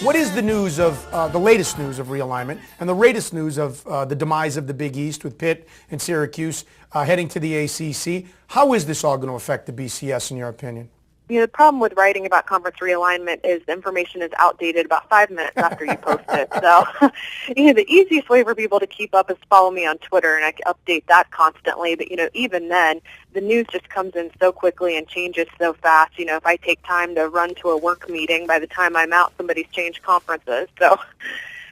What is the news of the latest news of realignment and the latest news of the demise of the Big East with Pitt and Syracuse heading to the ACC? How is this all going to affect the BCS in your opinion? The problem with writing about conference realignment is the information is outdated about 5 minutes after you post it. So, the easiest way for people to keep up is follow me on Twitter, and I update that constantly. But, even then, the news just comes in so quickly and changes so fast. If I take time to run to a work meeting, by the time I'm out, somebody's changed conferences. So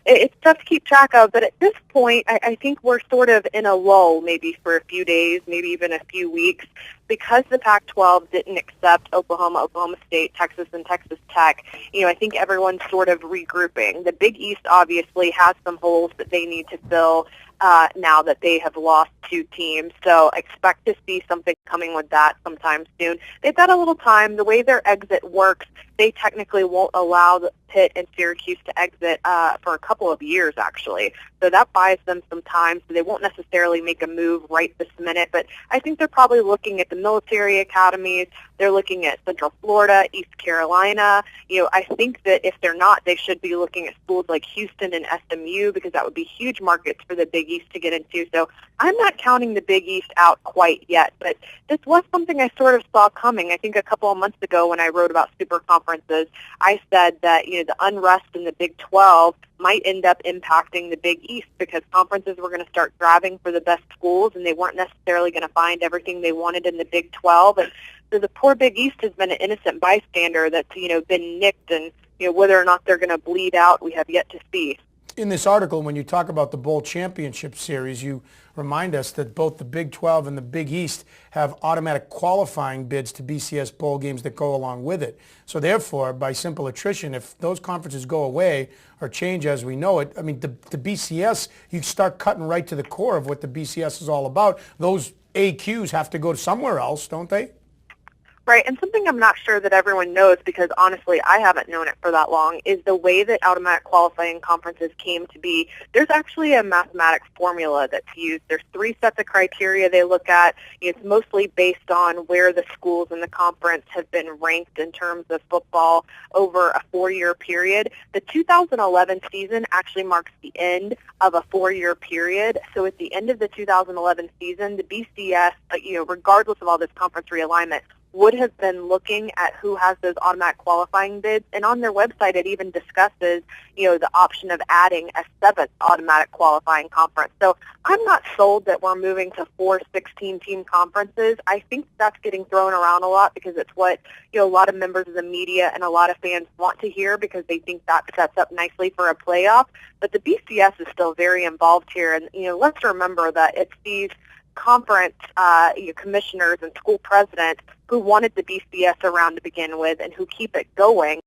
it's tough to keep track of, but at this point, I think we're sort of in a lull maybe for a few days, maybe even a few weeks, because the Pac-12 didn't accept Oklahoma, Oklahoma State, Texas, and Texas Tech. I think everyone's sort of regrouping. The Big East obviously has some holes that they need to fill now that they have lost 2 teams. So expect to see something coming with that sometime soon. They've got a little time. The way their exit works, they technically won't allow the Pitt and Syracuse to exit for a couple of years, actually. So that buys them some time, so they won't necessarily make a move right this minute. But I think they're probably looking at the military academies. They're looking at Central Florida, East Carolina. I think that if they're not, they should be looking at schools like Houston and SMU, because that would be huge markets for the Big East to get into. So I'm not counting the Big East out quite yet, but this was something I sort of saw coming. I think a couple of months ago when I wrote about super conferences, I said that the unrest in the Big 12 might end up impacting the Big East because conferences were going to start grabbing for the best schools, and they weren't necessarily going to find everything they wanted in the Big 12. And so the poor Big East has been an innocent bystander that's been nicked, and whether or not they're going to bleed out, we have yet to see. In this article, when you talk about the Bowl Championship Series, you remind us that both the Big 12 and the Big East have automatic qualifying bids to BCS bowl games that go along with it. So therefore, by simple attrition, if those conferences go away or change as we know it, the BCS, you start cutting right to the core of what the BCS is all about. Those AQs have to go to somewhere else, don't they? Right, and something I'm not sure that everyone knows, because honestly I haven't known it for that long, is the way that automatic qualifying conferences came to be. There's actually a mathematics formula that's used. There's 3 sets of criteria they look at. It's mostly based on where the schools in the conference have been ranked in terms of football over a 4-year period. The 2011 season actually marks the end of a 4-year period. So at the end of the 2011 season, the BCS, regardless of all this conference realignment, would have been looking at who has those automatic qualifying bids, and on their website it even discusses, the option of adding a 7th automatic qualifying conference. So I'm not sold that we're moving to 4 16-team conferences. I think that's getting thrown around a lot because it's what a lot of members of the media and a lot of fans want to hear, because they think that sets up nicely for a playoff. But the BCS is still very involved here, and let's remember that it's these conference commissioners and school presidents who wanted the BCS around to begin with and who keep it going.